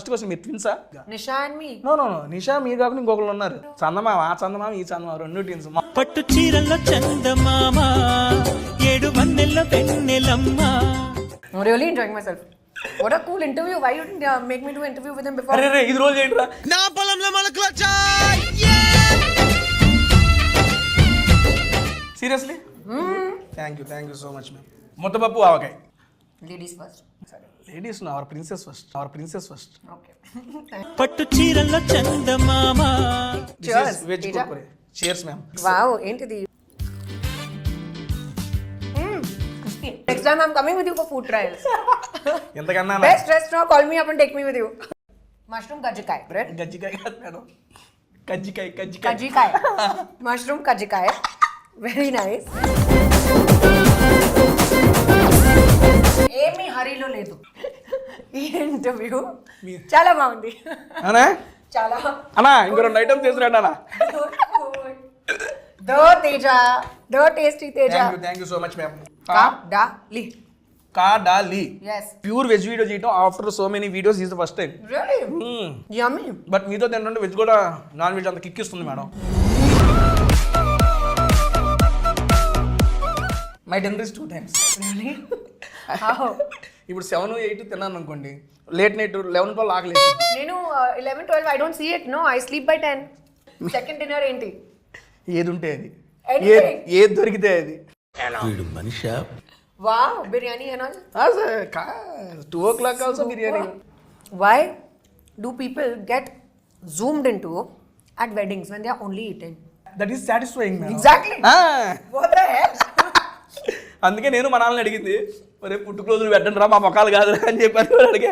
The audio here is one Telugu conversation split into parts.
ఫస్ట్ క్వశ్చన్ మీరు ట్విన్సా? నిషా అండ్ మీ. నో నో నో, నిషా మీరు కాకుండా ఇంకొకరు ఉన్నారు. చందమామ, ఆ చందమామ ఈ చందమామ, రెండు ట్విన్స్. పట్టు చీరల్లో చందమామ, ఏడు వన్నెల వెన్నెలమ్మ. I'm really enjoying myself. What a cool interview. Why you didn't make me do an interview with him before? అరే ఇది రోజు ఏంట్రా? నా పొలంలో మొలకలొచ్చా. Seriously? Thank you so much ma'am. ముద్దపప్పు ఆవకాయ. Ladies first. Ladies our princess first. Okay. పట్టు చీరల్లో చందమామ. Cheers. Veg Teja. Kurkure. Cheers ma'am. Wow, ఏంటిది? Next time I'm coming with you for food trials. ఎంతకన్నా Best restaurant, call me up and take me with you. Mushroom kajjikai, right? గజ్జికాయ కాదు మేడం, కజ్జికాయ. Kajjikai. Mushroom kajjikai. Very nice. ఏమీ హరీలో లేదు ఈ ఇంటర్వ్యూ. చాలా బాగుంది. అనా చాలా. అన్నా ఇంకో 2 ఐటమ్స్ తీసుకురండి అన్న. దో తేజ, దో tasty Teja. Thank you so much ma'am. కాడాలి. కాడాలి. Yes. ప్యూర్ వెజ్ వీడియో చేయటం after so many videos is the first time. Really? Yummy. But మీతో తింటుంటే వెజ్ కూడా నాన్ వెజ్ అంత కిక్ ఇస్తుంది madam. My dinner is 2 times. Really? How? ఇప్పుడు 7, 8 తిన్నాను అనుకోండి, లేట్ నైట్ 11, 12 ఆకలేదు. నేను 11, 12 I don't see it. No, I sleep by 10. Second dinner ఏంటి? ఏది ఉంటే అది, Anything. ఏది దొరికితే అది. వీడు Manisha. Wow, biryani and all. 2 o'clock also biryani. Why do people get zoomed into at weddings when they are only eating? That is satisfying madam. Exactly. What the hell? అందుకే నేను మా నాన్నని అడిగింది, మరి పుట్టుకు రోజులు పెట్టండి రా, మా మొక్కలు కాదు అని చెప్పాను. అడిగే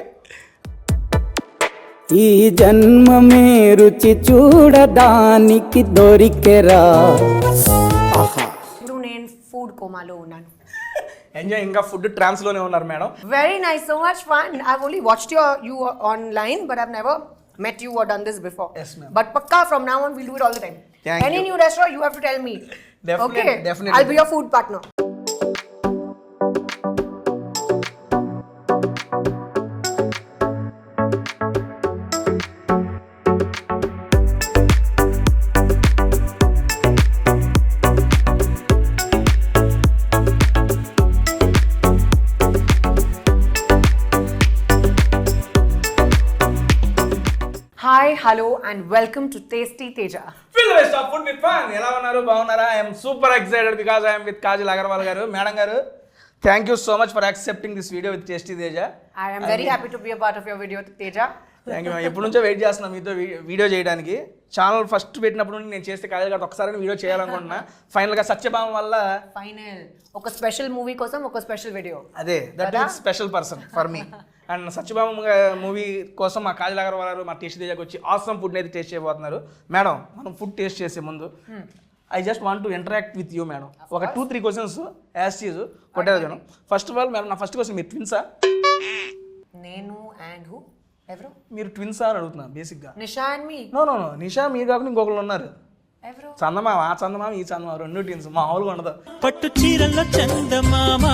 ఈ జన్మమే రుచి చూడడానికి దొరికెరా. ఇప్పుడు నేను ఫుడ్ కోమాలో ఉన్నాను. ఎంజాయ్. ఇంకా ఫుడ్ ట్రాన్స్ లోనే ఉన్నారు madam. Very nice, so much fun. I've only watched you online, but I've never met you or done this before. Yes, ma'am. But pakka from now on we'll do it all the time. Thank Any you. new restaurant you have to tell me. Definitely, Okay. definitely. I'll be your food partner. Hi, hello and welcome to Tasty Teja. Feel the best of food with fun. ఎలా ఉన్నారు? బాగున్నారా? I am super excited because I am with Kajal Agarwal గారు. మేడం గారు, thank you so much for accepting this video with Tasty Teja. I am very happy to be a part of your video, Teja. Thank you. ఎప్పటి నుంచో వెయిట్ చేస్తున్నాం మీతో వీడియో చేయడానికి. ఛానల్ ఫస్ట్ పెట్టినప్పుడు నుండి నేను చేస్తే కాజల్ గారు ఒకసారి వీడియో చేయాలనుకుంటున్నా. ఫైనల్గా సత్యభామ వల్ల ఒక స్పెషల్ మూవీ కోసం ఒక స్పెషల్ వీడియో. అదే that is special person for me. And Satyabhama movie కోసం మా కాజల్ అగర్వాల్ గారు మా టేస్ట్ తేజాకి వచ్చి ఆసమ్ ఫుడ్ అయితే టేస్ట్ చేయబోతున్నారు. మేడం, మనం ఫుడ్ టేస్ట్ చేసే ముందు I just want to interact with you madam. ఒక 2-3 క్వశ్చన్స్ యాజ్ చీజ్ కొట్టేది madam. First of all madam, నా ఫస్ట్ క్వశ్చన్, మీరు ట్విన్సా? నేను అండ్ హూ? ఎవరు? మీరు ట్విన్సా అని అడుగుతున్నా బేసిక్గా. నిషా అండ్ మీ. నో నో నో, నిషా మీరు కాకుండా ఇంకొకరు ఉన్నారు. ఎవరు? చందమామ, ఆ చందమామ ఈ చందమామ, రెండు ట్విన్స్. మామూలుగా ఉండదు. పట్టు చీరల్లో చందమామ,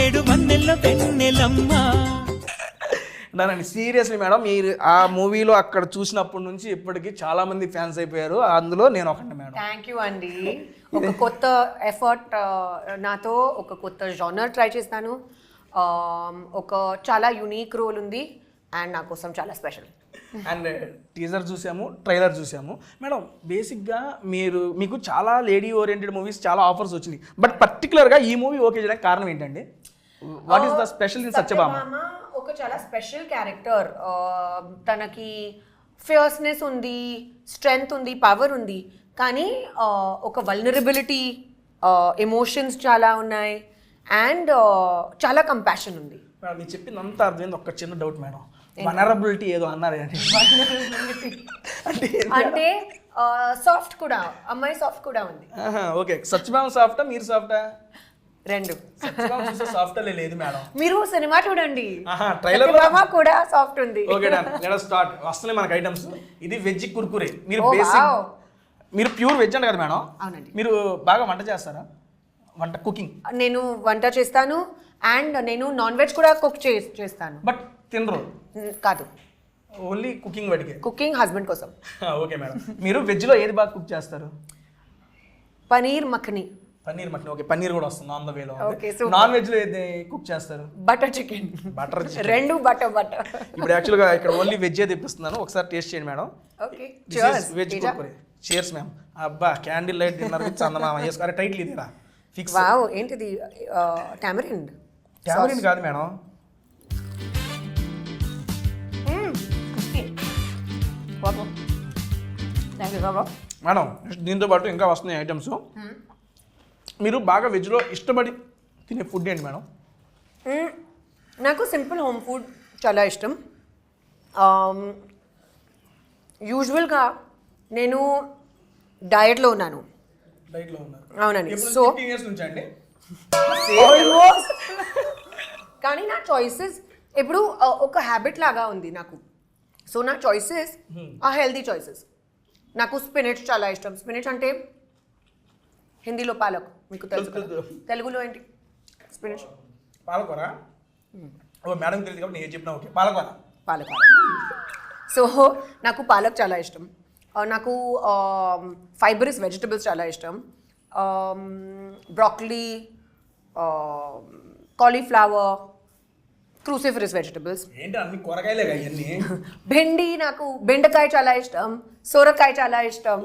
ఏడు వన్నెల వెన్నెలమ్మ. దాని సీరియస్లీ మేడం, మీరు ఆ మూవీలో అక్కడ చూసినప్పటి నుంచి ఇప్పటికీ చాలా మంది ఫ్యాన్స్ అయిపోయారు. అందులో నేను ఒకటి మేడం. థ్యాంక్ యూ అండి. ఒక కొత్త ఎఫర్ట్ నాతో, ఒక కొత్త జానర్ ట్రై చేస్తాను. ఒక చాలా యూనిక్ రోల్ ఉంది అండ్ నా కోసం చాలా స్పెషల్. అండ్ టీజర్ చూసాము, ట్రైలర్ చూసాము మేడం. బేసిక్గా మీకు చాలా లేడీ ఓరియంటెడ్ మూవీస్ చాలా ఆఫర్స్ వచ్చినాయి, బట్ పర్టికులర్గా ఈ మూవీ ఓకే చేయడానికి కారణం ఏంటండి? What is the special in Satyabhama? ఒక చాలా స్పెషల్ క్యారెక్టర్. తనకి ఫియర్స్నెస్ ఉంది, స్ట్రెంగ్త్ ఉంది, పవర్ ఉంది, కానీ ఒక వల్నరబిలిటీ, ఎమోషన్స్ చాలా ఉన్నాయి అండ్ చాలా కంపాషన్ ఉంది. మేడం, మీరు చెప్పిందంతా అర్థమైంది. ఒక చిన్న డౌట్ మేడం, వనరబిలిటీ ఏదో అన్నారు అంటే సాఫ్ట్ కూడా, అమ్మాయి సాఫ్ట్ కూడా ఉంది. ఓకే, సత్యభామ సాఫ్టా మీరు సాఫ్టా? రెండు. సత్యభామ చూస్తే సాఫ్ట్ లేదు మేడం. మీరు సినిమా చూడండి, ట్రైలర్ కూడా సాఫ్ట్ ఉంది. Okay done, let us start. వస్తున్నాయి మనకి ఐటమ్స్. ఇది వెజ్ కుర్కురే. మీరు ప్యూర్ వెజ్ అంట కదా మేడం? అవునండి. మీరు బాగా వంట చేస్తారా? కుకింగ్? నేను వంట చేస్తాను అండ్ నేను నాన్ వెజ్ కూడా కుక్ చేస్తాను. బట్ తినరు? కాదు, ఓన్లీ కుకింగ్ వాటికే కుకింగ్ హస్బెండ్ కోసం. Okay madam. మీరు వెజ్లో ఏది బాగా కుక్ చేస్తారు? పనీర్ మఖని. పన్నీర్ మటన్. ఓకే, పన్నీర్ కూడా వస్తుంది on the way. Okay, super. Non వెజ్లో ఏది కుక్ చేస్తారు? Butter chicken. బటర్ రెండు బటర్. ఇప్పుడు యాక్చువల్గా ఇక్కడ ఓన్లీ వెజ్ తెప్పిస్తున్నాను, ఒకసారి టేస్ట్ చేయండి madam. Okay veg Kurkure. Cheers ma'am. అబ్బా, క్యాండిల్ లైట్ డిన్నర్ విత్ చందమామ వేసుకోవాలి. టైటిల్ ఇదేరా ఫిక్స్. వావ్, ఏంటిది? టామరిండ్. టామరిన్ కాదు మేడం. మేడం దీంతో పాటు ఇంకా వస్తున్నాయి ఐటమ్స్. మీరు బాగా వెజ్లో ఇష్టపడి తినే ఫుడ్ ఏంటి మేడం? నాకు సింపుల్ హోమ్ ఫుడ్ చాలా ఇష్టం. యూజువల్గా నేను డయట్లో ఉన్నాను. డైట్లో ఉన్నారు. అవునండి. ఎప్పుడు సో 15 years నుంచి అండి? కానీ నా చాయిసెస్ ఇప్పుడు ఒక హ్యాబిట్ లాగా ఉంది నాకు. సో నా చాయిసెస్ ఆ హెల్తీ చాయిసెస్. నాకు స్పినచ్ చాలా ఇష్టం. స్పినచ్ అంటే హిందీలో పాలక్, మీకు తెలుసు కదా. తెలుగులో ఏంటి స్పినచ్? పాలకూర. ఓ మేడం తెలియదు కాబట్టి నేను చెప్పిన. ఓకే, పాలకూర. పాలక్. సో నాకు పాలక్ చాలా ఇష్టం. నాకు ఫైబరస్ వెజిటబుల్స్ చాలా ఇష్టం. Broccoli, cauliflower, cruciferous vegetables. ఏంటి అన్ని కూరగాయలే ఇవన్నీ? బెండి, నాకు బెండకాయ చాలా ఇష్టం. సొరకాయ చాలా ఇష్టం.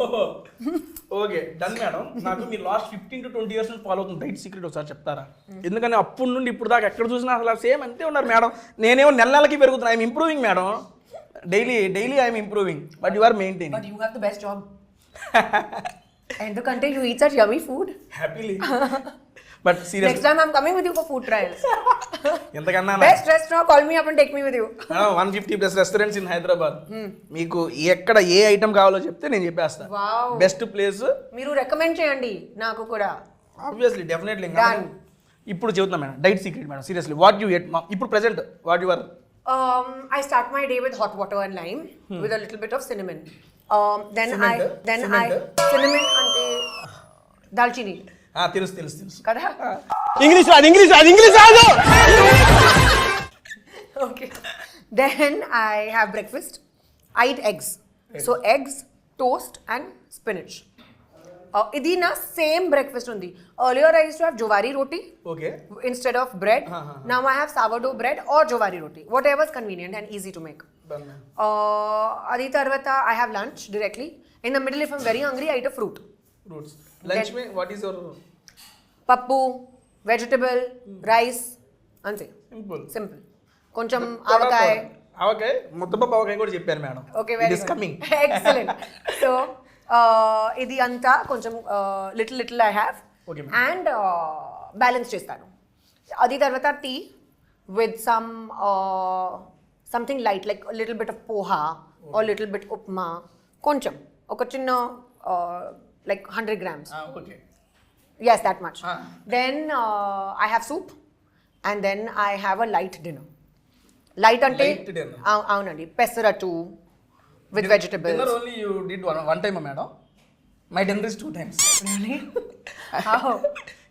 Okay, done madam. నాకు మీరు లాస్ట్ 15 to 20 years నుంచి ఫాలో అవుతుంది డైట్ సీక్రెట్ ఒకసారి చెప్తారా? ఎందుకని అప్పటి నుండి ఇప్పుడు దాకా ఎక్కడ చూసినా అసలు సేమ్ అంతే ఉన్నారు మేడం. నేనేమో నెలకి పెరుగుతున్నా. I'm improving madam. Daily I'm improving, but you are maintaining. But you have the best job. ఎందుకంటే you eat such yummy food. Happily. But serious, next time I'm coming with you for food trials. ఎంతకన్నా best restaurant, call me up and take me with you. 150+ restaurants in Hyderabad. మీకు ఎక్కడ ఏ ఐటమ్ కావాలో చెప్తే నేను చెప్పేస్తాను. Wow. బెస్ట్ ప్లేస్ మీరు రికమెండ్ చేయండి నాకు కూడా. Obviously, definitely. Done. ఇప్పుడు చెబుతున్నా madam diet secret madam. Seriously, what you ate ఇప్పుడు present what your? I start my day with hot water and lime with a little bit of cinnamon. Then Cement? I cinnamon ante dalchini తెలుసు kada. ఇంగ్లీష్ రాదు. Okay. Then I have breakfast. I eat eggs. So eggs, toast and spinach. Idi na same breakfast undi. Earlier I used to have jowari roti okay. instead of bread. Now I have sourdough bread or jowari roti, whatever is convenient and easy to make. Done ma'am. Adi tarvata I have lunch directly. In the middle, if I'm very hungry, I eat a fruit. Fruits. Lunch May what is your? Pappu, vegetable, rice, ante. Simple. Koncham avakaya. ఆవకాయ, ముద్దపప్పు ఆవకాయ కూడా చెప్పారు madam. Okay, very it is good. Coming. Excellent. So, idi anta koncham little I have. Okay, ma'am. And balance chestanu. Adi tarvata tea with something light, like a little bit of poha or little bit upma. Koncham. Oka chinna like 100 grams. Okay. Yes, that much. Then I have soup and then I have a light dinner. Light ante Light dinner. avunandi pesaratu with vegetables. Dinner only you did one time madam. My dinner is 2 times. Really? How?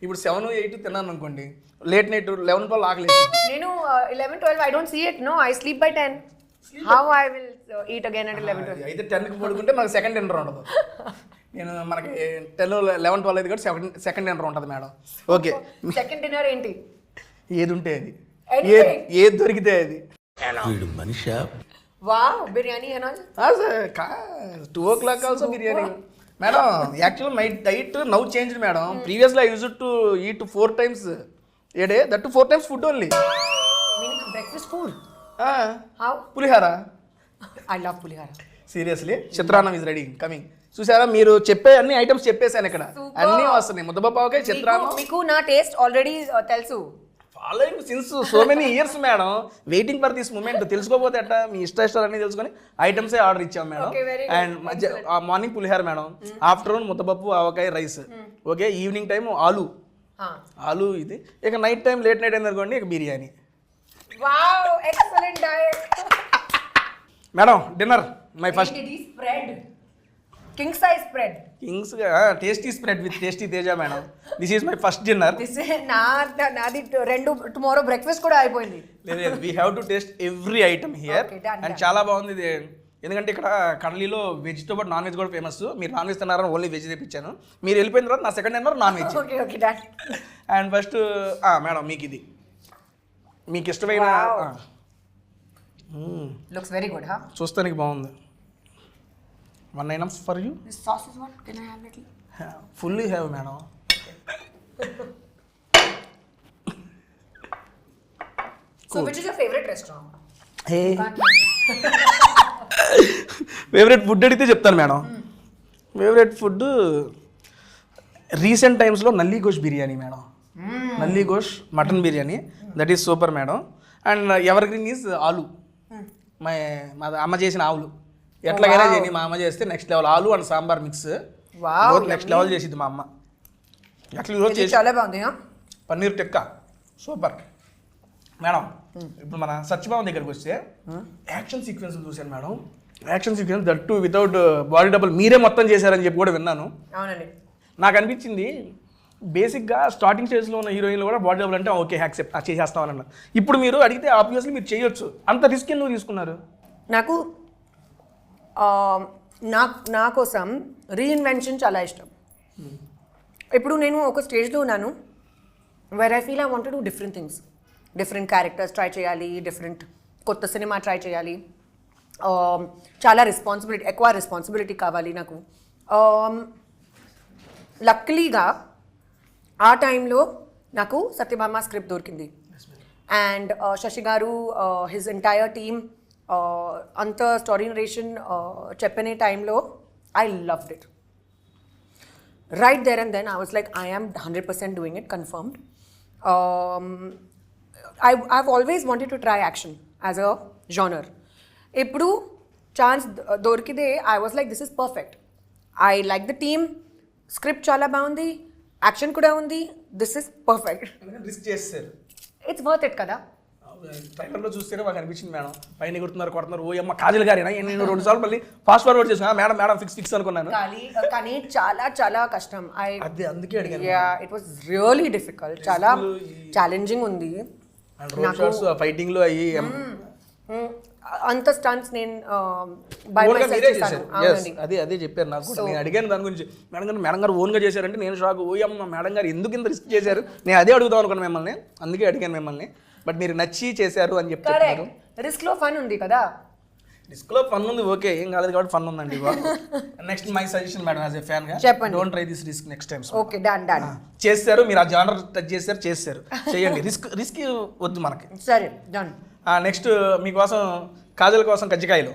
ఇప్పుడు 7, 8 తిన్నాను అనుకోండి, లేట్ నైట్ 11, 12 ఆకలి. Nenu 11, 12 I don't see it. No, I sleep by 10. How I will eat again at 11, 12? అయితే 10కి పడుకుంటే మనకు సెకండ్ డిన్నర్ ఉండదు. నేను మనకి 10, 11, 12 అయితే కూడా సెకండ్ డిన్నర్ ఉంటుంది madam. Okay, Second dinner enti? ఏది ఉంటే అది, Anything. ఏది దొరికితే అది. వీడు Manisha? Wow, biryani and all? 2 o'clock also biryani madam. Actual my diet now changed madam. Previously I used to eat 4 times a day, that too 4 times food only. Meaning breakfast food? Ah, How? Pulihora. I love pulihara. Seriously, చిత్రాన్నం ఇస్ రెడీ కమింగ్. చూసారా, మీరు చెప్పే అన్ని ఐటమ్స్ చెప్పేశాను ఇక్కడ. Super. అన్నీ వస్తున్నాయి. ముద్దపప్పావకాయ, చిత్రాన్నం. మీకు నా టేస్ట్ ఆల్రెడీ తెలుసు. Following since so many years madam. Waiting for this moment. తెలుసుకోపోతే అట్ట మీ ఇష్టాలు అన్నీ తెలుసుకొని ఐటమ్సే ఆర్డర్ ఇచ్చాం madam. Okay, very good. And morning పులిహార మేడం, ఆఫ్టర్నూన్ ముద్దపప్పు ఆవకాయ రైస్. ఓకే, ఈవినింగ్ టైం ఆలు ఇది. ఇక నైట్ టైం లేట్ నైట్ అయింది అనుకోండి, ఇక biryani. Wow, excellent diet. Madam dinner my first. It is spread. King size spread. Kings tasty spread with tasty Teja madam. This is my first dinner. నాది 2 టుమారో బ్రేక్ఫాస్ట్ కూడా అయిపోయింది. లేదు we have to taste every item here. Okay, done, and done. చాలా బాగుంది ఇది. ఎందుకంటే ఇక్కడ కర్లీలో వెజ్తో పాటు నాన్ వెజ్ కూడా ఫేమస్. మీరు నాన్ వెజ్ తిన్నారని ఓన్లీ వెజ్ తెప్పించాను. మీరు వెళ్ళిపోయిన తర్వాత నా second dinner non veg. Okay okay done. And first madam మీకు ఇది మీకు ఇష్టమైన Wow. Looks very good. చూస్తానికి బాగుంది. 1 items for you. This sauce is what can I have little? Fully have madam. So which is your favourite restaurant? Favourite food అడిగితే చెప్తాను మేడం. ఫేవరెట్ ఫుడ్ రీసెంట్ టైమ్స్లో నల్లి గోష్ బిర్యానీ మేడం. నల్లి గోష్ mutton biryani that is super madam. And ever green is ఆలు. మా అమ్మ చేసిన ఆవులు ఎట్లాగైనా చేయని మా అమ్మ చేస్తే నెక్స్ట్ లెవెల్. ఆలు and sambar mix next level చేసిద్ది మా అమ్మ. అట్లా ఈరోజు చేసి చాలా బాగుంది. Paneer tikka super madam. ఇప్పుడు మన సత్యభామ దగ్గరికి వస్తే యాక్షన్ సీక్వెన్స్ చూశాను madam. Action sequence that too without body double మీరే మొత్తం చేశారని చెప్పి కూడా విన్నాను. అవునండి. నాకు అనిపించింది బేసిక్గా స్టార్టింగ్ స్టేజ్లో ఉన్న హీరోయిన్లు కూడా బాడీ డబుల్ అంటే ఓకే యాక్సెప్ట్ చేసేస్తామని అన్నారు. ఇప్పుడు మీరు అడిగితే ఆబ్వియస్లీ మీరు చేయొచ్చు. అంత రిస్క్ ఎందుకు తీసుకున్నారు? నాకు నా కోసం రీఇన్వెన్షన్ చాలా ఇష్టం. ఇప్పుడు నేను ఒక స్టేజ్లో ఉన్నాను where I feel I want to do different things. Different characters try చేయాలి, డిఫరెంట్ కొత్త సినిమా ట్రై చేయాలి. చాలా ఎక్కువ రెస్పాన్సిబిలిటీ కావాలి నాకు. లక్కలీగా ఆ టైంలో నాకు సత్యభామ స్క్రిప్ట్ దొరికింది. And Sashi garu his entire team అంత స్టోరీ నరేషన్ చెప్పిన టైంలో I loved it. Right there and then I was like I am 100% doing it confirmed. I've always wanted to try action as a genre. ఇప్పుడు ఛాన్స్ దొరికితే I was like this is perfect. I like the team, script చాలా బాగుంది, యాక్షన్ కూడా ఉంది. This is perfect. రిస్క్ చేస్తారు. ఇట్స్ వర్త్ ఇట్ కదా. ట్రైలర్లో చూస్తేనే మాకు అనిపించింది మేడం. పైన కొడుతున్నారు ఓ అమ్మ కాజల్ గారి. నేను 2 సార్లు మళ్ళీ ఫాస్ట్ ఫార్వర్డ్ చేసిన మేడం ఫిక్స్ అనుకున్నాను. కానీ చాలా చాలా కష్టం. అదే అందుకే అడిగాను. It was really difficult. చాలా ఛాలెంజింగ్ ఉంది. ఫైటింగ్ లో అయ్యి అంత స్టంట్స్ నేను అదే చెప్పారు నాకు. నేను అడిగాను దాని గురించి. మేడం గారు ఓన్గా చేశారంటే నేను షాక్. ఓయమ్మ మేడం గారు ఎందుకు ఇంత రిస్క్ చేశారు? నేను అదే అడుగుదాం అనుకున్నాను మిమ్మల్ని. అందుకే అడిగాను మిమ్మల్ని. బట్ మీరు నచ్చి చేశారు అని చెప్తారు. రిస్క్ లో ఫన్ ఉంది కదా. రిస్క్ లో ఫన్ ఉంది, ఓకే, ఏం కాలేదు కాబట్టి ఫన్ ఉందండి. Next my suggestion madam as a fan గా చెప్పండి. Don't try this risk next time. Okay done. చేస్తారు మీరు ఆ జానర్ టచ్ చేశారు చేయండి. రిస్క్ వద్దు మనకి. సరే డన్. నెక్స్ట్ మీకోసం కాజల్ కోసం కజ్జికాయలు,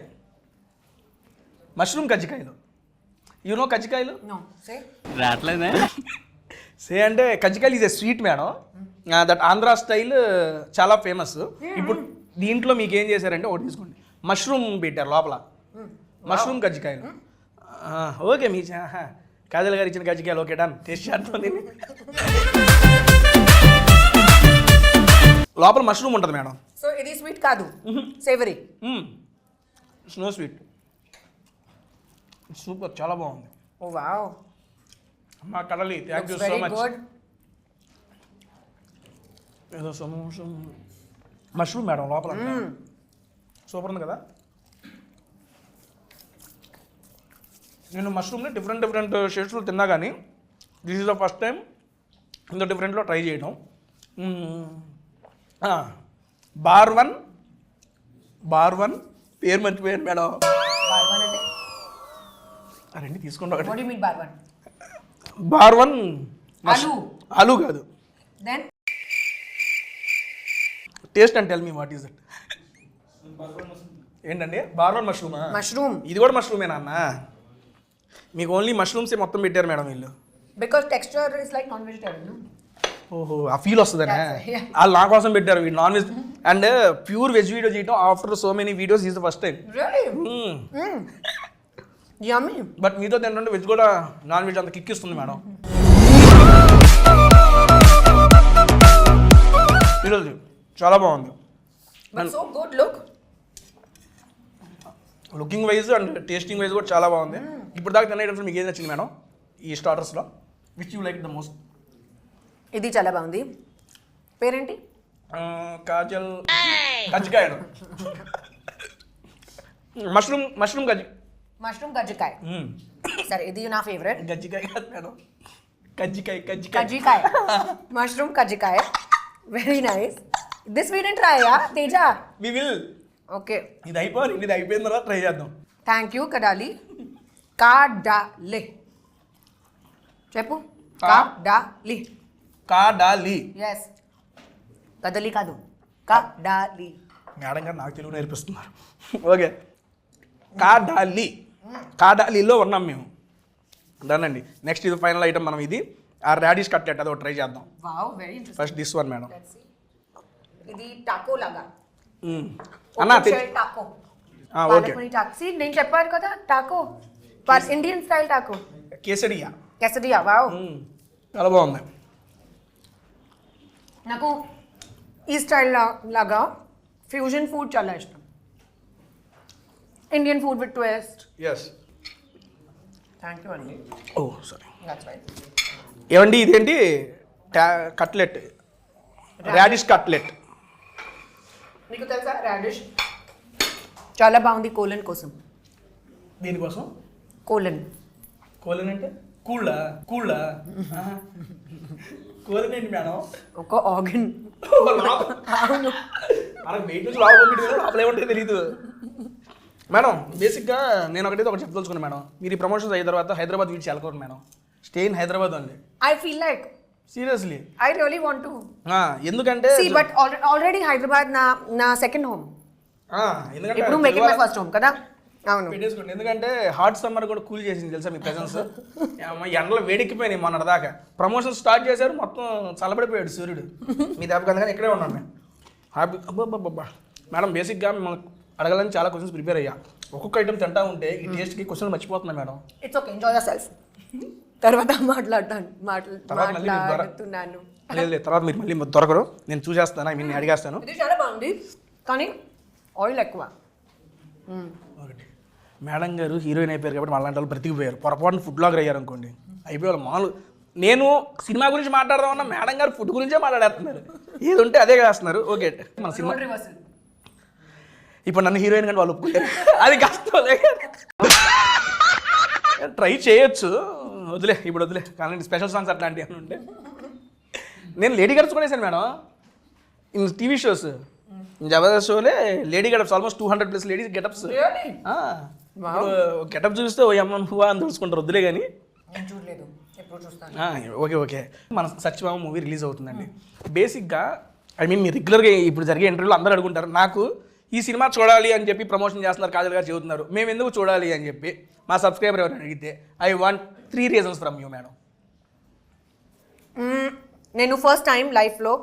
మష్రూమ్ కజ్జికాయలు. యూనో కజ్జికాయలు రావట్లేదే. సే అంటే కజ్జికాయలు is a sweet madam. That Andhra style చాలా ఫేమస్. ఇప్పుడు దీంట్లో మీకు ఏం చేశారంటే ఒకటి తీసుకోండి, మష్రూమ్ పెట్టారు లోపల. మష్రూమ్ కజ్జికాయలు. ఓకే మీ కాజల్ గారు ఇచ్చిన కజ్జికాయలు ఓకే డన్. టేస్ట్ చేస్తాం దీన్ని. లోపల మష్రూమ్ ఉంటుంది మేడం. సో ఇది స్వీట్ కాదు, సేవరీ. Snow sweet. సూపర్, చాలా బాగుంది. ఓ వావ్. మా కడలి థ్యాంక్ యూ సో మచ్. ఏదో మష్రూమ్ మేడం లోపల సూపర్ ఉంది కదా. నేను మష్రూమ్ని డిఫరెంట్ షేడ్స్లో తిన్నా కానీ this is the first time ఇంత డిఫరెంట్లో ట్రై చేయడం. బార్ వన్ పేరు మర్చిపోయాను మేడం. రండి తీసుకోండి ఒకటి. బార్ వన్ ఆలు కాదు. Then taste and tell me what is that. ఏంటండి బార్ వన్ మష్రూమ్. ఇది కూడా మష్రూమేనా అన్న? మీకు ఓన్లీ మష్రూమ్సే మొత్తం పెట్టారు మేడం వీళ్ళు. Because texture is like non vegetarian. ఓహో, ఆ ఫీల్ వస్తుందనే వాళ్ళు నా కోసం పెట్టారు. వీళ్ళు non veg and pure veg video చేయడం after so many videos is the first time. Yummy. But మీతో తింటుంటే వెజ్ కూడా నాన్ వెజ్ అంత కిక్ ఇస్తుంది మేడం. ఈరోజు చాలా బాగుంది. So good look. Looking wise and tasting wise కూడా చాలా బాగుంది. ఇప్పుడు దాకా తిన్న ఐటమ్స్ మీకు ఏది నచ్చింది మేడం ఈ స్టార్టర్స్లో? Which you like the most? ఇది చాలా బాగుంది. పేరేంటి? కాజల్ కజ్జికాయ. మష్రూమ్ కజ్జికాయ. సరే, ఇది నా ఫేవరెట్. గజ్జికాయ కాదు మేడం, కజ్జికాయ. కజ్జికాయ. మష్రూమ్ కజ్జికాయ. Very nice. This we didn't try Teja. We will. Okay, ఇది అయిపోయిన తర్వాత ట్రై చేద్దాం. Thank you కడాలి. కాడాలి చెప్పు. కాడాలి. కాడాలి. ఎస్, కదలి కాదు, కాడాలి. మేడం గారు నాకు తెలుగు నేర్పిస్తున్నారు. ఓకే, కాడాలిలో ఉన్నాం మేము. దానండి నెక్స్ట్ ఇది ఫైనల్ ఐటమ్. మనం ఇది ఆ రాడిష్ కట్లెట్ అది ఒకటి ట్రై చేద్దాం. Wow, very interesting. First this one madam. ఇది టాకో లాగా. అన్నా టాకో. ఓకే, నేను చెప్పాను కదా, Taco Indian style Taco. కేసడియా. Wow, చాలా బాగుంది. నాకు ఈ స్టైల్ లాగా ఫ్యూజన్ ఫుడ్ చాలా ఇష్టం. Indian food with twist. Yes. Thank you అండి. Oh sorry. ఏమండి ఇదేంటి కట్లెట్, రాడిష్ కట్లెట్. మీకు తెలుసా రాడిష్ చాలా బాగుంది కోలన్ కోసం. దీనికోసం కోలన్ అంటే కూళ్ళ కోలన్ ఏంటి మేడం? ఒక ఆర్గన్. అవును, మనకు వెయిట్ నుంచి లోపల ఏముంటే తెలీదు మేడం. బేసిక్గా నేను ఒకటి చెప్పదలుచుకున్నాను మేడం. మీరు ఈ ప్రమోషన్స్ అయిన తర్వాత హైదరాబాద్ వీచి వెళ్ళకూడదు madam. Stay in Hyderabad only. I feel like seriously I really want to. ఎందుకంటే బట్ ఆల్రెడీ హైదరాబాద్ నా సెకండ్ హోమ్. ఎందుకంటే ఇప్పుడు make it my first home కదా. అవును, పెట్టేసుకోండి. ఎందుకంటే హాట్ సమ్మర్ కూడా కూల్ చేసింది తెలుసా మీ ప్రెజెన్స్. ఎండలో వేడెక్కిపోయినాయి మొన్నటి దాకా. ప్రమోషన్ స్టార్ట్ చేశారు, మొత్తం చల్లబడిపోయాడు సూర్యుడు. మీ దెబ్బకి అందుకని ఇక్కడే ఉన్నాను నేను హ్యాపీ. అబ్బా మేడం, బేసిక్గా మిమ్మల్ని అడగాలని చాలా క్వశ్చన్స్ ప్రిపేర్ అయ్యా. ఒక్కొక్క ఐటమ్ తింటా ఉంటే ఈ టేస్ట్కి క్వశ్చన్ మర్చిపోతున్నా madam. It's okay, enjoy yourself. తర్వాత మాట్లాడుతున్నాను. లేదు, తర్వాత మీరు మళ్ళీ దొరకరు. నేను చూసేస్తాను, నేను అడిగేస్తాను. ఇది చాలా బాగుంది కానీ ఆయిల్ ఎక్కువ. ఒకటి మేడం గారు హీరోయిన్ అయిపోయారు కాబట్టి వాళ్ళంటి వాళ్ళు బ్రతికిపోయారు. పొరపాటున ఫుడ్ బ్లాగర్ అయ్యారు అనుకోండి, అయిపోయారు మామూలు. నేను సినిమా గురించి మాట్లాడదామన్నా మేడం గారు ఫుడ్ గురించే మాట్లాడేస్తున్నారు. ఏది ఉంటే అదే చేస్తున్నారు. ఓకే, మన సినిమా ఇప్పుడు నన్ను హీరోయిన్ కానీ వాళ్ళు ఒప్పుకుంటారు, అది కష్టం. ట్రై చేయొచ్చు, వదిలే ఇప్పుడు వదిలే. కానీ స్పెషల్ సాంగ్స్ అట్లాంటివి అని ఉంటే నేను లేడీ గడ్స్ కొనేసాను madam. In TV shows Jabardasth షోలే lady getups almost 200+ ladies getups. Getup చూస్తే ఓ అమ్మ నువ్వా అని తెలుసుకుంటారు. వద్దులే కానీ. ఓకే, మన సత్యభామ మూవీ రిలీజ్ అవుతుందండి. బేసిక్గా మీరు రెగ్యులర్గా ఇప్పుడు జరిగే ఇంటర్వ్యూలో అందరూ అడుగుంటారు, నాకు ఈ సినిమా చూడాలి అని చెప్పి ప్రమోషన్ చేస్తున్నారు, కాజల్ గారు చెబుతున్నారు, మేము ఎందుకు చూడాలి అని చెప్పి మా సబ్స్క్రైబర్ ఎవరైనా అడిగితే I want 3 reasons from you madam. నేను ఫస్ట్ టైం లైఫ్లో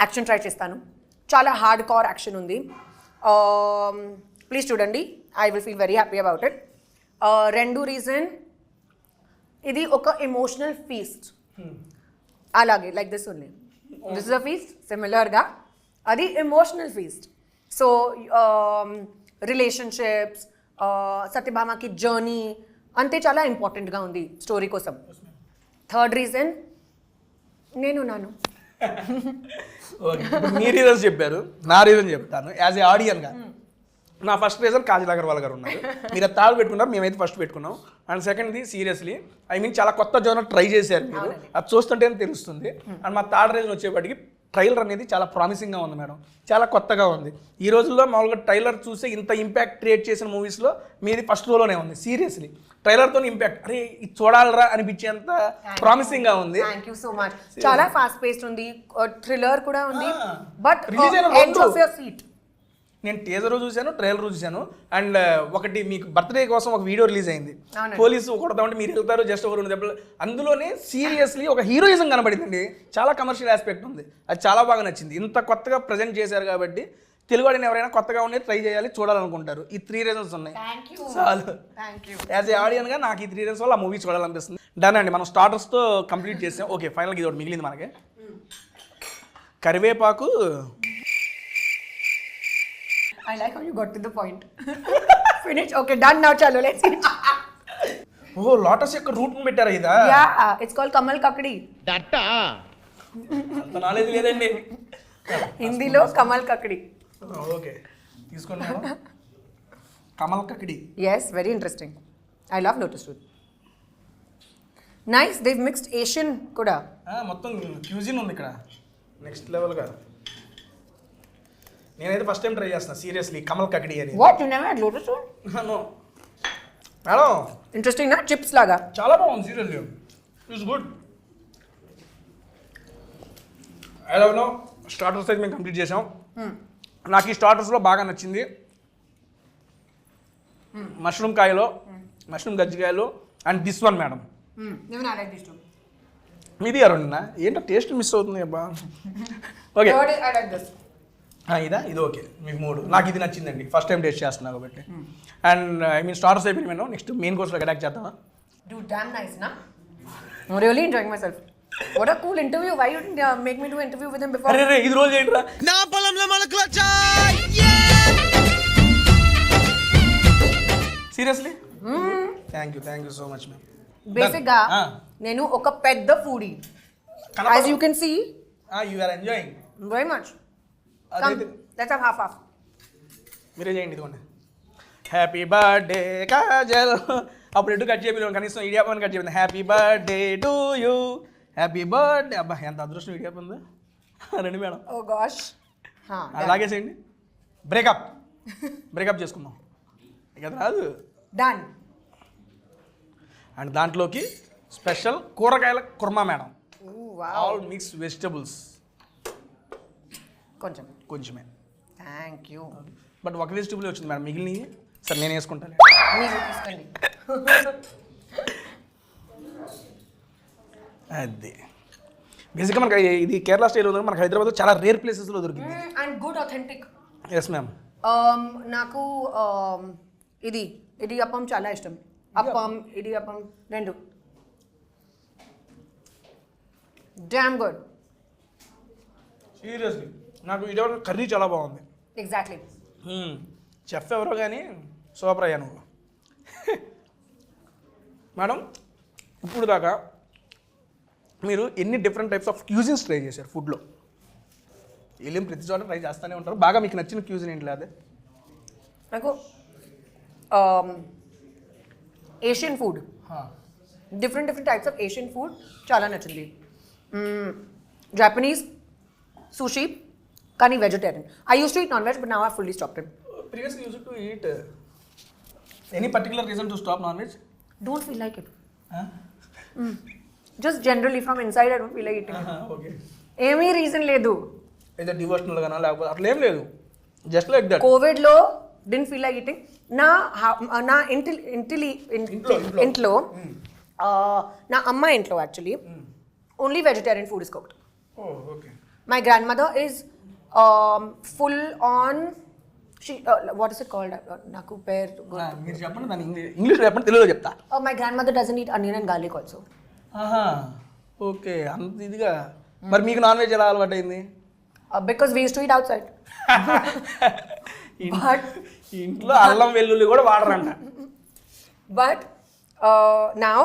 యాక్షన్ ట్రై చేస్తాను. చాలా హార్డ్ కోర్ యాక్షన్ ఉంది. ప్లీజ్ చూడండి, I will feel very happy about it. రెండో రీజన్, ఇది ఒక ఎమోషనల్ ఫీస్ట్. అలాగే like this only, this is a feast సిమిలర్గా, అది ఎమోషనల్ ఫీస్ట్. సో రిలేషన్షిప్స్, సత్యభామకి జర్నీ అంతే చాలా ఇంపార్టెంట్గా ఉంది స్టోరీ కోసం. థర్డ్ రీజన్, నేను నాను. మీ రీజన్స్ చెప్పారు, నా రీజన్ చెప్తాను. యాజ్ ఏ ఆడియన్గా నా ఫస్ట్ రీజన్ కాజల్ అగర్వాల్ గారు ఉన్నారు. మీరు అది థర్డ్ పెట్టుకున్నారు, మేమైతే ఫస్ట్ పెట్టుకున్నాం. అండ్ సెకండ్ది సీరియస్లీ చాలా కొత్త జోనర్ ట్రై చేశారు మీరు, అది చూస్తుంటేనే తెలుస్తుంది. అండ్ మా థర్డ్ రీజన్ వచ్చేప్పటికి ట్రైలర్ అనేది చాలా ప్రామిసింగ్గా ఉంది మేడం, చాలా కొత్తగా ఉంది. ఈ రోజుల్లో మామూలుగా ట్రైలర్ చూస్తే ఇంత ఇంపాక్ట్ క్రియేట్ చేసిన మూవీస్లో మీది ఫస్ట్ రోలోనే ఉంది. సీరియస్లీ ట్రైలర్తో ఇంపాక్ట్, అరే ఇది చూడాలరా అనిపించేంత ప్రామిసింగ్గా ఉంది. Thank you so much. చాలా ఫాస్ట్ పేస్డ్ ఉంది, థ్రిల్లర్ కూడా ఉంది. But release of your seat. నేను టీజర్ చూశాను, ట్రైలర్ చూశాను. అండ్ ఒకటి మీకు బర్త్డే కోసం ఒక వీడియో రిలీజ్ అయింది, పోలీసు కొడతామంటే మీరు వెళ్తారు జస్ట్ ఒక 2 దెబ్బలు. అందులోనే సీరియస్లీ ఒక హీరోయిజం కనబడిందండి, చాలా కమర్షియల్ ఆస్పెక్ట్ ఉంది, అది చాలా బాగా నచ్చింది. ఇంత కొత్తగా ప్రజెంట్ చేశారు కాబట్టి తెలుగు వాడిని ఎవరైనా కొత్తగా ఉండేది ట్రై చేయాలి, చూడాలనుకుంటారు. ఈ 3 reasons ఉన్నాయి చాలు. యాజ్ ఏ ఆడియన్గా నాకు ఈ 3 reasons వల్ల ఆ మూవీ చూడాలనిపిస్తుంది. డన్ అండి, మనం స్టార్టర్స్తో కంప్లీట్ చేసాం. ఓకే, ఫైనల్గా ఇది ఒకటి మిగిలింది మనకి. కరివేపాకు. I like how you got to the point. Finish. Okay, done now. Chalo, let's eat. Oh lotus యొక్క రూట్ పెట్టారా ఇదా? Yeah, it's called Kamal Kakdi. అంత నాలెడ్జ్ లేదండి. హిందీలో కమల్ కక్కడి. ఓకే తీసుకోండి madam. Kamal Kakdi. Yes, very interesting. I love lotus root. Nice, they've mixed Asian కూడా. మొత్తం క్యూజిన్ ఉంది ఇక్కడ నెక్స్ట్ లెవెల్గా. నేనైతే ఫస్ట్ టైం ట్రై చేస్తున్నా సీరియస్లీ కమల్ కక్కడి అని. What, you never had lotus root? No madam Interesting నా చిప్స్ లాగా. చాలా బాగుంది seriously. It's good. I love no starters అయితే మేము కంప్లీట్ చేసాం. నాకు ఈ స్టార్టర్స్లో బాగా నచ్చింది మష్రూమ్ కాయలో, మష్రూమ్ గజ్జికాయలు and this one madam. Even I like these two. మీది అరుణ్నా ఏంటో టేస్ట్ మిస్ అవుతుంది అబ్బా. Okay Third is I like this. ఇదా ఇది ఓకే మీకు 3. నాకు ఇది నచ్చిందండి ఫస్ట్ టైం టేస్ట్ చేస్తున్నా కాబట్టి. అండ్ ఐ మీన్ స్టార్టర్స్ అయిపోయింది మేము. నెక్స్ట్ మెయిన్ కోర్స్లో అటాక్ చేద్దామా? Dude, damn nice na. I'm really enjoying myself. What a cool interview. Why you didn't make me do an interview with him before? అరే ఇది రోజు ఏంట్రా నా పొలంలో మొలకలు seriously? Thank you so much ma'am. Basic గా నేను ఒక పెద్ద foodie. As you can see, you are enjoying. very much. Come, let's have half. మీరే చేయండి ఇదిగోండి. Happy birthday Kajal. అప్పుడు ఎటు కట్ చేయలేదు కనీసం ఇడియాపని కట్ చేయలేదు. Happy birthday to you, happy birthday. అబ్బా ఎంత అదృష్టం ఇడియాప ఉంది. రండి మేడం. Oh gosh. లాగేసేయండి. బ్రేకప్ చేసుకుందాం ఇక రాదు. Done. అండ్ దాంట్లోకి స్పెషల్ కూరగాయల kurma madam. Ooh, wow. All mix vegetables కొంచెమే. Thank you. బట్ ఒక వెజిటబుల్ వచ్చింది మేడం, మిగిలినవి సరే నేను వేసుకుంటాను. మీరు తీసుకోండి. అది బేసిక్గా మనకి ఇది కేరళ స్టైల్ ఉంది. మనకి హైదరాబాద్లో చాలా రేర్ ప్లేసెస్లో దొరికింది. And good authentic. Yes ma'am. నాకు ఇది ఇడియప్పం చాలా ఇష్టం. అప్పం ఇడియప్పం రెండు. Damn good. సీరియస్లీ నాకు ఇటీవల కర్రీ చాలా బాగుంది. ఎగ్జాక్ట్లీ. చెఫ్ ఎవరో కానీ సూపర్ అయ్యా నువ్వు. మేడం ఇప్పుడు దాకా మీరు ఎన్ని different types of cuisines try చేశారు ఫుడ్లో? వెళ్ళిన ప్రతి చోట ట్రై చేస్తూనే ఉంటారు. బాగా మీకు నచ్చిన క్యూజిన్ ఏంటి? అదే నాకు Asian food, different types of Asian food చాలా నచ్చింది. జాపనీస్ sushi కానీ vegetarian. I used to eat non-veg but now I fully stopped it. Previously you used to eat any particular reason to stop non-veg? Don't feel like it. Just generally from inside I don't feel like eating it. Okay. ఏమీ రీజన్ లేదు. ఏదో డివోషనల్ గానా లేకపోతే అట్లా ఏం లేదు, జస్ట్ లైక్ దట్. కోవిడ్ లో didn't feel like eating. నా ఇంట్లో నా అమ్మ ఇంట్లో actually only vegetarian food is cooked. Oh, okay. My grandmother is full on. She what is it called? Naku pair. మీరు చెప్పండి దాని ఇంగ్లీష్ చెప్పండి, తెలుగులో చెప్తా. My grandmother doesn't eat onion and garlic also. Okay అంత ఇదిగా. మరి మీకు నాన్ వెజ్ ఎలా అలవాటు అయింది? Because we used to eat outside. But ఇంట్లో అల్లం వెల్లుల్లి కూడా వాడరంట. But now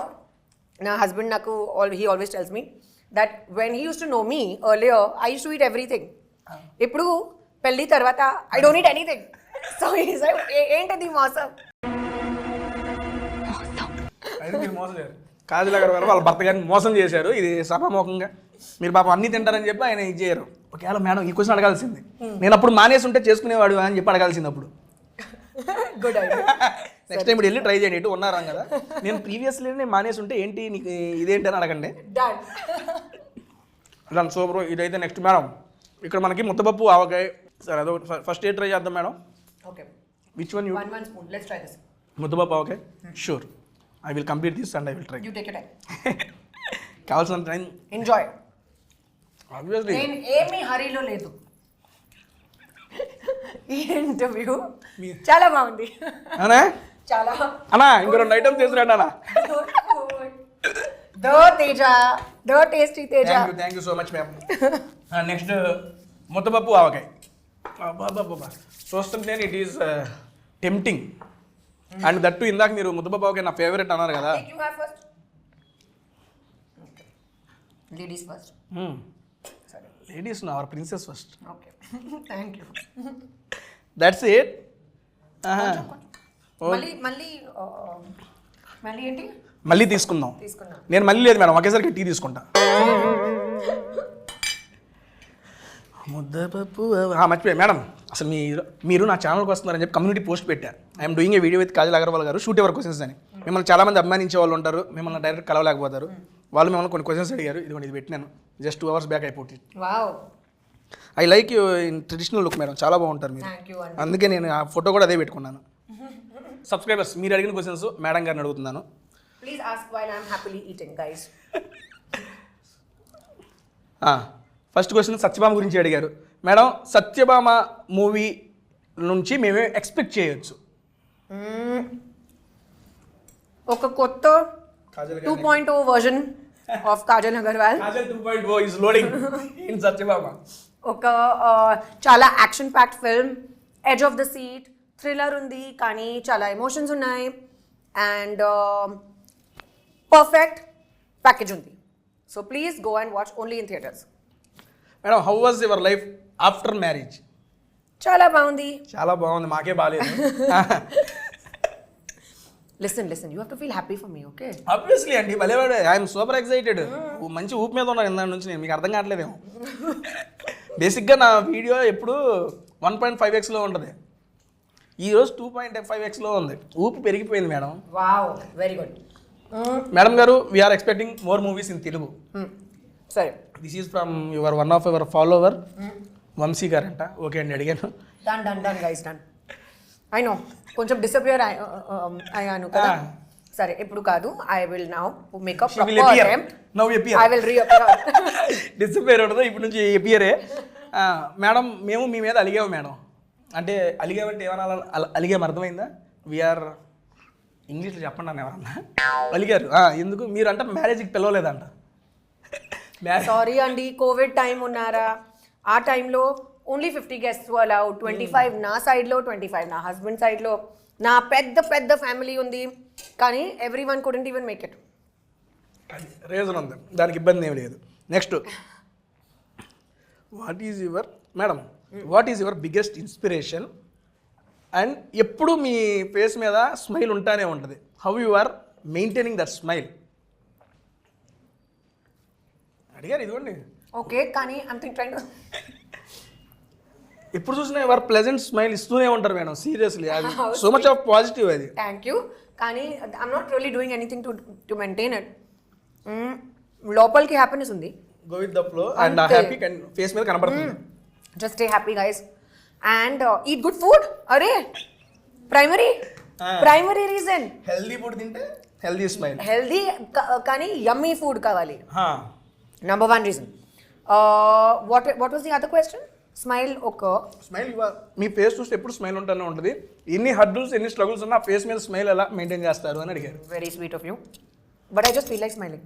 నా husband naku he always tells me that when he used to know me earlier, I used to eat everything. Ippudu pelli tarvata I don't eat anything. So he's like, ఏంటది మోసం? అయితే మీరు మోసం చేశారు. కాజల్ అగర్వాల్ వాళ్ళ భర్త గారిని మోసం చేశారు. ఇది సభాముఖంగా మీరు పాపం అన్నీ తింటారని చెప్పి ఆయన ఇది చేయరు. ఒకవేళ మేడం ఈ క్వశ్చన్ అడగాల్సింది, నేను అప్పుడు మానేసి ఉంటే చేసుకునేవాడు అని చెప్పి అడగాల్సింది అప్పుడు. Good idea. నెక్స్ట్ టైం ఇప్పుడు వెళ్ళి ట్రై చేయండి. ఇటు ఉన్నారా కదా, నేను ప్రీవియస్లీ నేను మానేసి ఉంటే ఏంటి నీకు ఇదేంటి అని అడగండి. Done super. ఇదైతే నెక్స్ట్ మేడం ఇక్కడ మనకి ముద్దపప్పు ఆవకాయ. సరే అదో ఫస్ట్ ఏ ట్రై చేద్దాం madam. Okay. Which one you? one spoon. Let's try this. ముద్దపప్పు ఆవకాయ. Sure I will complete this and I will try. You take your time. కావాల్సిన టైం Enjoy. ఆబ్వియస్లీ. నేను ఏమీ హరీలో లేదు. ఈ ఇంటర్వ్యూ చాలా బాగుంది. అనా చాలా అన్నా ఇంకో 2 ఐటమ్స్ తీసుకురండి అన్న. దో తేజ, దో tasty Teja. Thank you so much ma'am. Next ముద్దపప్పు ఆవకాయ. బాబా చూస్తుంటే it is tempting. And that ఇందాక మీరు ముద్దబాబుకి నా ఫేవరెట్ అన్నారు కదా. You have first. Okay. Ladies first. Ladies our princess first. Okay. Thank you. That's it. మళ్ళీ ఏంటి మళ్ళీ తీసుకుందాం. తీసుకున్నా. నేను మళ్ళీ లేదు మేడం, ఒకేసారికి టీ తీసుకుంటా. ముద్దపప్పు మర్చిపోయా మేడం, అసలు మీరు నా ఛానల్కి వస్తున్నారని చెప్పి కమ్యూనిటీ పోస్ట్ పెట్టారు. I'm doing a video with Kajal Agarwal గారు, షూట్ ఎవర్ క్వశ్చన్స్ అని. మిమ్మల్ని చాలామంది అభిమానించే వాళ్ళు ఉంటారు, మిమ్మల్ని డైరెక్ట్ కలవలేకపోతారు. వాళ్ళు మిమ్మల్ని కొన్ని క్వశ్చన్స్ అడిగారు, ఇదిగోండి ఇది పెట్టినాను, జస్ట్ 2 hours బ్యాక్ అయిపోతుంది. Wow, I like you in traditional look madam, చాలా బాగుంటారు మీరు. థ్యాంక్ యూ అండి. అందుకే నేను ఆ ఫోటో కూడా అదే పెట్టుకున్నాను. సబ్స్క్రైబర్స్ మీరు అడిగిన క్వశ్చన్స్ మేడం గారిని అడుగుతున్నాను. Please ask while I am happily eating guys. First question Satyabhama గురించి అడిగారు మేడం. సత్యభామ మూవీ నుంచి మేమే ఎక్స్పెక్ట్ చేయొచ్చు? ఒక కొత్త 2.0 version of Kajal Agarwal. Kajal 2.0 is loading in Satyabhama. ఒక చాలా action packed film, edge of the seat, thriller ఉంది కానీ చాలా ఎమోషన్స్ ఉన్నాయి, అండ్ పర్ఫెక్ట్ ప్యాకేజ్ ఉంది. So please go and watch only in theatres. Madam, how was your life after marriage? చాలా బాగుంది. చాలా బాగుంది, మాకే బాగాలేదు. Listen you have to feel happy for me, okay? Obviously అండి, భలేవాడు. I'm super excited. మంచి ఊపు మీద ఉన్నాను ఇందా నుంచి నేను, మీకు అర్థం కావట్లేదేమో. బేసిక్గా నా వీడియో ఎప్పుడు 1.5x ఉంటుంది, ఈరోజు 2.5x ఉంది. ఊపు పెరిగిపోయింది madam. Wow, very good. Madam గారు, we're expecting more movies in Telugu. సరే, this is from your one of your follower Vamshi గారంట. ఓకే అండి, అడిగాను. Done guys, done. I know కొంచెం డిసపియర్ అయ్యాను కదా. సరే, ఇప్పుడు కాదు, I will now make a proper attempt. Now appear. I will reappear. Disappear ఉండదు, ఇప్పుడు నుంచి అపియరే. మేడం, మేము మీ మీద అలిగాము మేడం. అంటే అలిగామంటే ఏమన్నా అలిగాము అర్థమైందా? వీఆర్ ఇంగ్లీష్లో చెప్పండి అని ఎవరన్నా అలిగారు. ఎందుకు మీరు అంటే మ్యారేజ్కి పిలవలేదంట. సారీ అండి, కోవిడ్ టైం ఉన్నారా, ఆ టైంలో ఓన్లీ 50 guests అలౌడ్. 25 నా సైడ్లో, 25 నా హస్బెండ్ సైడ్లో. నా పెద్ద ఫ్యామిలీ ఉంది, కానీ everyone couldn't even make it. Reason ఉంది, దానికి ఇబ్బంది ఏమి లేదు. Next, what is your biggest inspiration? And ఎప్పుడు మీ ఫేస్ మీద స్మైల్ ఉంటానే ఉంటుంది. How you are maintaining that smile అడిగారు. ఇదిగోండి. ఓకే, కానీ ట్రైన్ ఎప్పుడు చూసినా ఎవరు ప్లెజెంట్ స్మైల్ ఇస్తూనే ఉంటారు మేడం. సీరియస్లీ, అది సో మచ్ ఆఫ్ పాజిటివ్. అది థ్యాంక్ యూ, కానీ I'm not really doing anything to maintain it. లోపలికి హ్యాపీనెస్ ఉంది. Go with the flow and happy face మీద కనబడుతుంది. Just stay happy guys and eat good food. అరే, ప్రైమరీ రీజన్. హెల్దీ ఫుడ్ తింటే హెల్దీ స్మైల్. హెల్దీ కానీ యమ్మీ ఫుడ్ కావాలి. Number 1 reason. What was the other question? Smile. Smile. Me face చూస్తే ఎప్పుడు స్మైల్ ఉంటూనే ఉంటుంది. ఎన్ని హర్డల్స్, ఎన్ని స్ట్రగుల్స్ ఉన్నా ఫేస్ మీద స్మైల్ ఎలా మెయింటైన్ చేస్తారు అని అడిగారు. Very sweet of you. But I just feel like smiling.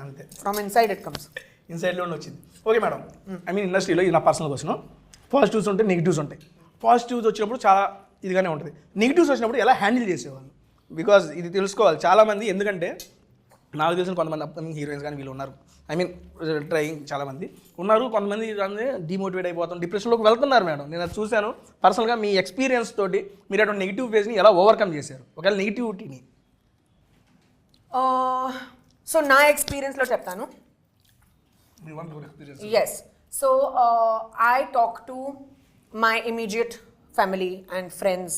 అంతే, From inside it comes. ఇన్సైడ్లోనే వచ్చింది. ఓకే మేడం, ఐ మీన్ ఇండస్ట్రీలో ఇది నా పర్సనల్ క్వశ్చన్. పాజిటివ్స్ ఉంటాయి, నెగిటివ్స్ ఉంటాయి. పాజిటివ్స్ వచ్చినప్పుడు చాలా ఇదిగానే ఉంటుంది, నెగిటివ్స్ వచ్చినప్పుడు ఎలా హ్యాండిల్ చేసేవాళ్ళు? బికాజ్ ఇది తెలుసుకోవాలి చాలామంది. ఎందుకంటే నాకు తెలిసిన కొంతమంది అప్కమింగ్ హీరోయిన్స్ కానీ వీళ్ళు ఉన్నారు, ఐ మీన్ ట్రైయింగ్ చాలామంది ఉన్నారు. కొంతమంది డిమోటివేట్ అయిపోతాం, డిప్రెషన్లోకి వెళ్తున్నారు మేడం. నేను అది చూశాను పర్సనల్గా. మీ ఎక్స్పీరియన్స్ తోటి మీరు అటువంటి నెగిటివ్ ఫేజ్ని ఎలా ఓవర్కమ్ చేశారు, ఒకవేళ నెగిటివిటీని? సో నా ఎక్స్పీరియన్స్లో చెప్తాను. Yes. So I talk to my immediate family and friends.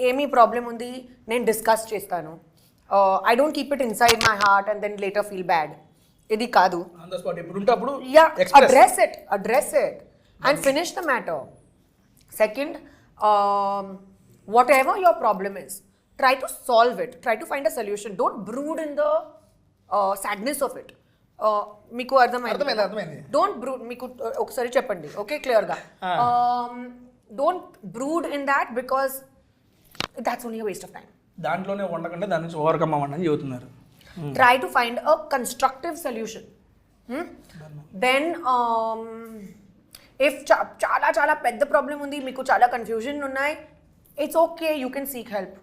ఏమీ ప్రాబ్లం ఉంది నేను డిస్కస్ చేస్తాను. I don't keep it inside my heart and then later feel bad. ఇది కాదు. On the spot ఎప్పుడు ఉంటే అప్పుడు address it and finish the matter. Second, whatever your problem is, try to solve it. Try to find a solution. Don't brood in the sadness of it. మీకు అర్థమైంది. Don't brood. మీకు ఒకసారి చెప్పండి, ఓకే, క్లియర్గా. Don't brood in that because that's only waste of time. దాంట్లోనే ఉండకుండా దాని నుంచి ఓవర్కమ్ అవ్వండి అని చెబుతున్నారు. Try to find a constructive solution. Then if చాలా పెద్ద ప్రాబ్లం ఉంది, మీకు చాలా కన్ఫ్యూజన్ ఉన్నాయి, it's okay, you can seek help.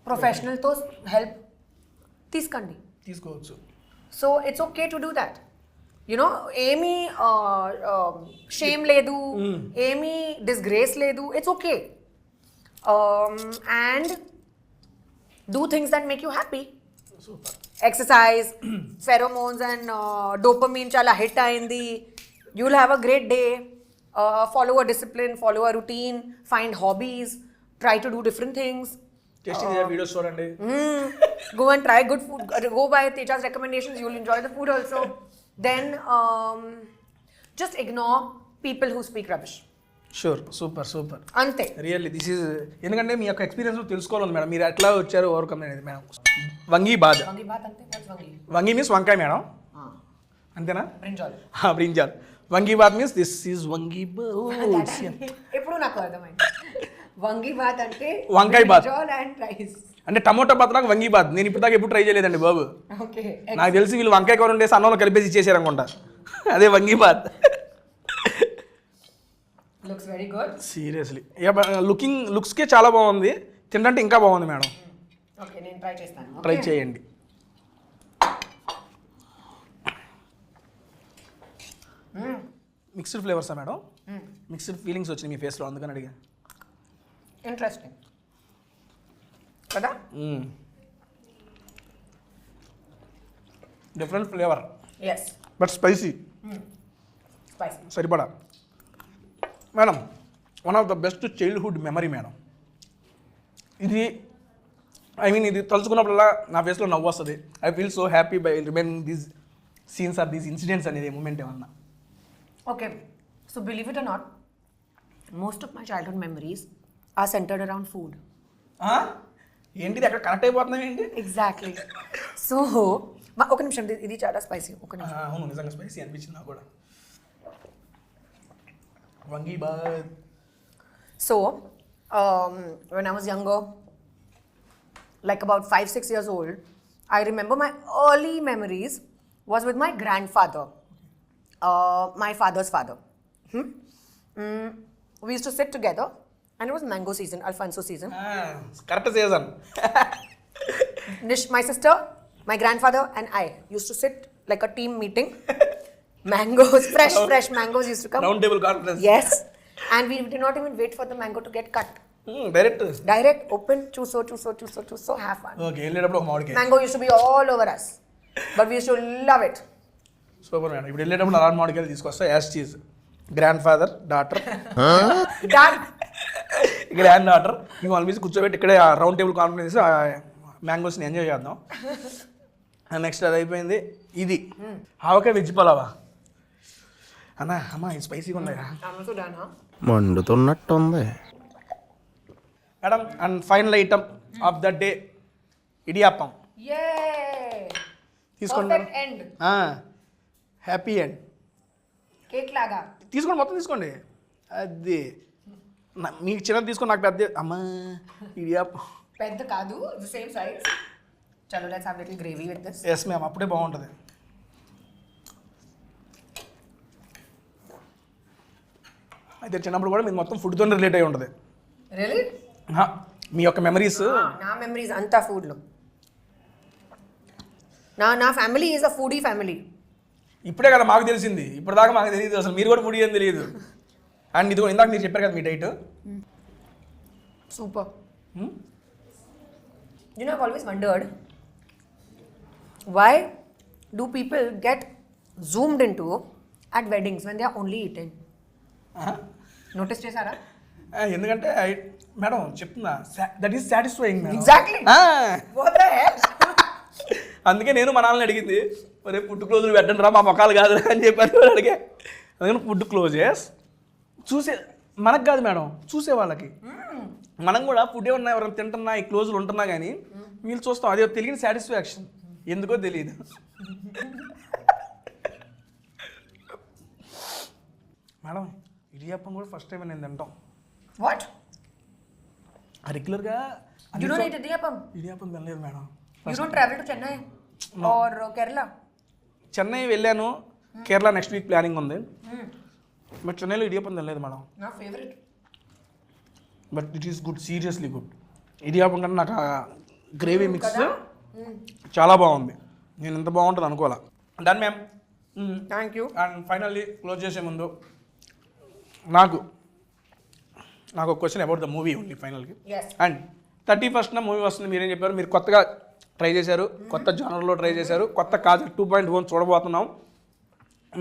ప్రొఫెషనల్తో హెల్ప్ తీసుకోండి. తీసుకోవచ్చు. So it's okay to do that. You know ఏమీ షేమ్ లేదు, ఏమీ డిస్గ్రేస్ లేదు. It's okay. And do things that make you happy. Super. Exercise, pheromones and dopamine చాలా హిట్ అయింది. You will have a great day. Follow a discipline, follow a routine, find hobbies, try to do different things. Tasty videos చూడండి. Go and try good food. Go by Teja's recommendations, you will enjoy the food also. Then just ignore people who speak rubbish. Sure. Super super. అంతే. రియల్లీ దిస్ ఈజ్, ఎందుకంటే మీ యొక్క ఎక్స్పీరియన్స్ తెలుసుకోవాలి మేడం. మీరు ఎట్లా వచ్చారు ఓవర్కమ్ అనేది మేడం. వంగి బాద్. వంగి బాత్ అంటే what's వంగి? వంగి మీన్స్ వంకాయ మేడం, అంతేనా? బ్రింజాల్. బ్రింజాల్. వంగి బాత్ మీన్స్ దిస్ ఈజ్ వంగి బాత్. ఇప్పుడు నాకు అర్థమైంది. వంగి బాత్ అంటే వంకాయ బాత్. Brinjal and rice. అంటే టమోటా బాత్ నాకు వంగి బాత్. నేను ఇప్పుడు దాకా ఎప్పుడు ట్రై చేయలేదండి బాబు. ఓకే. నాకు తెలిసి వీళ్ళు వంకాయ కూర ఉండేసి అన్నంలో కలిపేసి ఇచ్చేసారు అనుకుంటా. అదే vangi bath. Looks very good. Seriously లుక్స్కే చాలా బాగుంది. తింటే ఇంకా బాగుంది మేడం. ఓకే, నేను ట్రై చేస్తాను. ట్రై చేయండి. మిక్స్డ్ ఫ్లేవర్సా మేడం? మిక్స్డ్ ఫీలింగ్స్ వచ్చినాయి మీ ఫేస్లో, అందుకని అడిగా. ఇంట్రెస్టింగ్ కదా? Different flavour yes, but spicy. Spicy. సరిపడా madam. One of the best childhood memory madam ఇది. ఇది తలుచుకున్నప్పుడల్లా నా ఫేస్లో నవ్వు వస్తుంది. I feel so happy by remaining these scenes or these incidents అనేది మూమెంట్ ఏమన్నా. Okay, so believe it or not, most of my childhood memories are centered around food. ఏంటిది అక్కడ కనెక్ట్ అయిపోతున్నాయి ఏంటి? Exactly. So, ఒక నిమిషం, ఇది చాలా స్పైసీ. ఒక నిమిషం. అవును, నిజంగా స్పైసీ అనిపించింది నాకు కూడా. వంగి bath. So, when I was younger, like about 5-6 years old, I remember my early memories was with my grandfather. My father's father. We used to sit together, and it was mango season, Alfonso season. Correct season. My sister, my grandfather, and I used to sit like a team meeting. Mangoes, fresh mangoes used to come. Round table conference. Yes, and we did not even wait for the mango to get cut. Direct open, choose, have fun. Okay, వెళ్ళేటప్పుడు ఒక మామిడికాయ. Mango used to be all over us, but we used to love it. Super madam. ఇప్పుడు వెళ్ళేటప్పుడు అలాంటి మామిడికాయలు తీసుకొస్తా. As cheese grandfather daughter granddaughter మేము వాళ్ళ మీద కూర్చోబెట్టి ఇక్కడే రౌండ్ టేబుల్ కాన్ఫరెన్స్ మ్యాంగోస్ని ఎంజాయ్ చేద్దాం. నెక్స్ట్ అది అయిపోయింది. ఇది ఆవకాయ వెజ్ పలావా అమ్మా, ఇది స్పైసీగా ఉన్నాయా? మండుతున్నట్టుంది madam. And final item of the day idiyappam. తీసుకోండి. Happy end. కేక్ లాగా తీసుకోండి, మొత్తం తీసుకోండి. అది మీకు చిన్నది తీసుకోండి, నాకు పెద్ద. అమ్మా, ఇడియాప్పం పెద్ద కాదు, సేమ్ సైజ్. చలో, let's have little gravy with this. Yes ma'am, అప్పుడే బాగుంటుంది. అయితే చిన్నప్పుడు కూడా మీరు మొత్తం ఫుడ్తో రిలేట్ అయి ఉంటుంది. రియల్లీ? మీ యొక్క మెమరీస్. నా మెమరీస్ అంతా ఫుడ్లో. నా family is a foodie family. ఇప్పుడే కదా మాకు తెలిసింది, ఇప్పుడు దాకా మాకు తెలియదు అసలు. మీరు కూడా ఫుడీ అని తెలియదు. అండ్ ఇది కూడా ఇందాక మీరు చెప్పారు కదా మీ diet. Super. You know, I've always wondered, why do people get zoomed into at weddings when they are only eating? Notice చేశారా? ఎందుకంటే మేడం చెప్తున్నా, that is satisfying madam. Exactly. What the heck? అందుకే నేను మా నాన్నని అడిగింది, మరి ఫుడ్ క్లోజులు పెట్టండి రా, మా మొక్కలు కాదు అని చెప్పారు. అడిగే అందుకని ఫుడ్ క్లోజెస్ చూసే మనకు కాదు మేడం, చూసే వాళ్ళకి. మనం కూడా ఫుడ్ ఏమన్నా ఎవరైనా తింటున్నా, ఈ క్లోజులు ఉంటున్నా కానీ వీళ్ళు చూస్తాం. అదే తెలియని సాటిస్ఫాక్షన్, ఎందుకో తెలియదు. మేడం, ఇడియాప్పం కూడా ఫస్ట్ టైం నేను తింటాం. What? రెగ్యులర్గా You don't eat idiyappam? Idiyappam తినలేదు madam. You don't travel to Chennai or Kerala? Chennai వెళ్ళాను, కేరళ నెక్స్ట్ వీక్ ప్లానింగ్ ఉంది. బట్ చెన్నైలో ఇడియాప్పం తినలేదు మేడం. నా favourite. But it is good, seriously good. Idiyappam కన్నా నాకు ఆ గ్రేవీ మిక్స్ చాలా బాగుంది. నేను ఇంత బాగుంటుంది అనుకోవాలా. Done ma'am. Thank you. And finally close చేసే ముందు నాకు ఒక క్వశ్చన్ అబౌట్ ద మూవీ ఉంది ఫైనల్కి. Yes. అండ్ 31st మూవీ వస్తుంది, మీరేం చెప్పారు? మీరు కొత్తగా ట్రై చేశారు, కొత్త జానర్లో ట్రై చేశారు, కొత్త కాజల్ 2.1 చూడబోతున్నాం,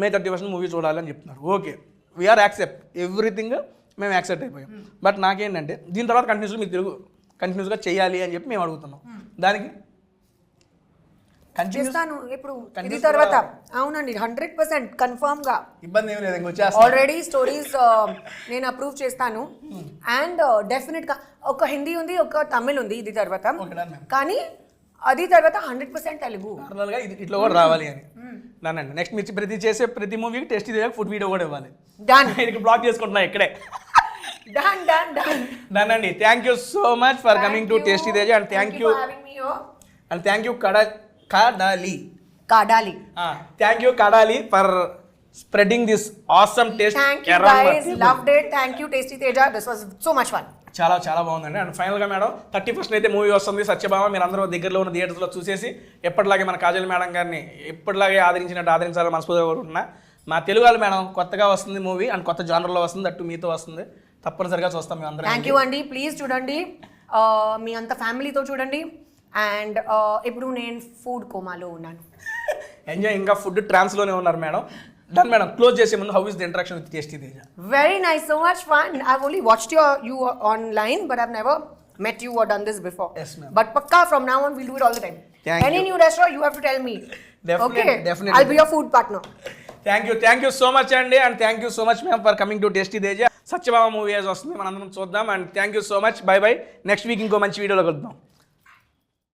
May 31st మూవీ చూడాలని చెప్తున్నారు. ఓకే, వీఆర్ యాక్సెప్ట్ ఎవ్రీథింగ్, మేము యాక్సెప్ట్ అయిపోయాం. బట్ నాకేంటంటే దీని తర్వాత కంటిన్యూస్గా చేయాలి అని చెప్పి మేము అడుగుతున్నాం. దానికి చేస్తాను ఇప్పుడు ఇది తర్వాత. అవునండి, 100% కన్ఫర్మ్ గా. ఇబ్బంది ఏమి లేదు, ఇంకొచ్చేస్తా. ఆల్రెడీ స్టోరీస్ నేను అప్రూవ్ చేస్తాను. అండ్ డెఫినెట్ గా ఒక హిందీ ఉంది, ఒక తమిళ్ ఉంది ఇది తర్వాత. Okay, done, ma'am. కానీ అది తర్వాత 100% తెలుగు. నార్మల్గా ఇది ఇట్లా కూడా రావాలి అని దానండి. నెక్స్ట్ మీరు చేసే ప్రతి మూవీకి టేస్ట్ ఇదే ఫుడ్ వీడియో కూడా ఇవ్వాలి. డన్ నేను బ్లాక్ చేసుకుంటున్నా ఇక్కడే. డన్ డన్ డన్ డన్ అండి. Thank you so much for coming to tasty Teja. And thank you Kadali. Thank you Kadali for spreading this awesome taste. Thank you guys, loved it. Thank you Tasty Teja, this was so much fun. చాలా చాలా బాగుందండి. అండ్ ఫైనల్గా మేడం 31st అయితే మూవీ వస్తుంది సత్యభామ. మీరు అందరూ దగ్గరలో ఉన్న థియేటర్స్లో చూసేసి ఎప్పటిలాగే మన కాజల్ మేడం గారిని ఎప్పటిలాగే ఆదరించినట్టు ఆదరించాలని మనస్ఫూర్తిగా కోరుకుంటున్నా. మా తెలుగు వాళ్ళు మేడం కొత్తగా వస్తుంది మూవీ, అండ్ కొత్త జానర్లో వస్తుంది, అట్టు మీతో వస్తుంది, తప్పనిసరిగా చూస్తాం మేము అందరం. థ్యాంక్ యూ అండి. ప్లీజ్ చూడండి, మీ అంత ఫ్యామిలీతో చూడండి. అండ్ ఇప్పుడు నేను ఫుడ్ కోమాలో ఉన్నాను. ఎంజాయ్. ఇంకా ఫుడ్ ట్రాన్స్లోనే ఉన్నారు మేడం. Done madam. క్లోజ్ చేసే ముందు how is the interaction with tasty Teja? Very nice, so much fun. I've only watched you online, but I've never met you or done this before. Yes, ma'am. But pakka from now on we'll do it all the time. Any new restaurant you have to tell me. Definitely, Okay, definitely. I'll be your food partner. Thank you so much అండి. And thank you so much ma'am for coming to tasty Teja. Satyabhama movie వస్తుంది, మనందరం చూద్దాం. And thank you so much. Bye bye. Next week ఇంకో మంచి వీడియోలో కలుద్దాం.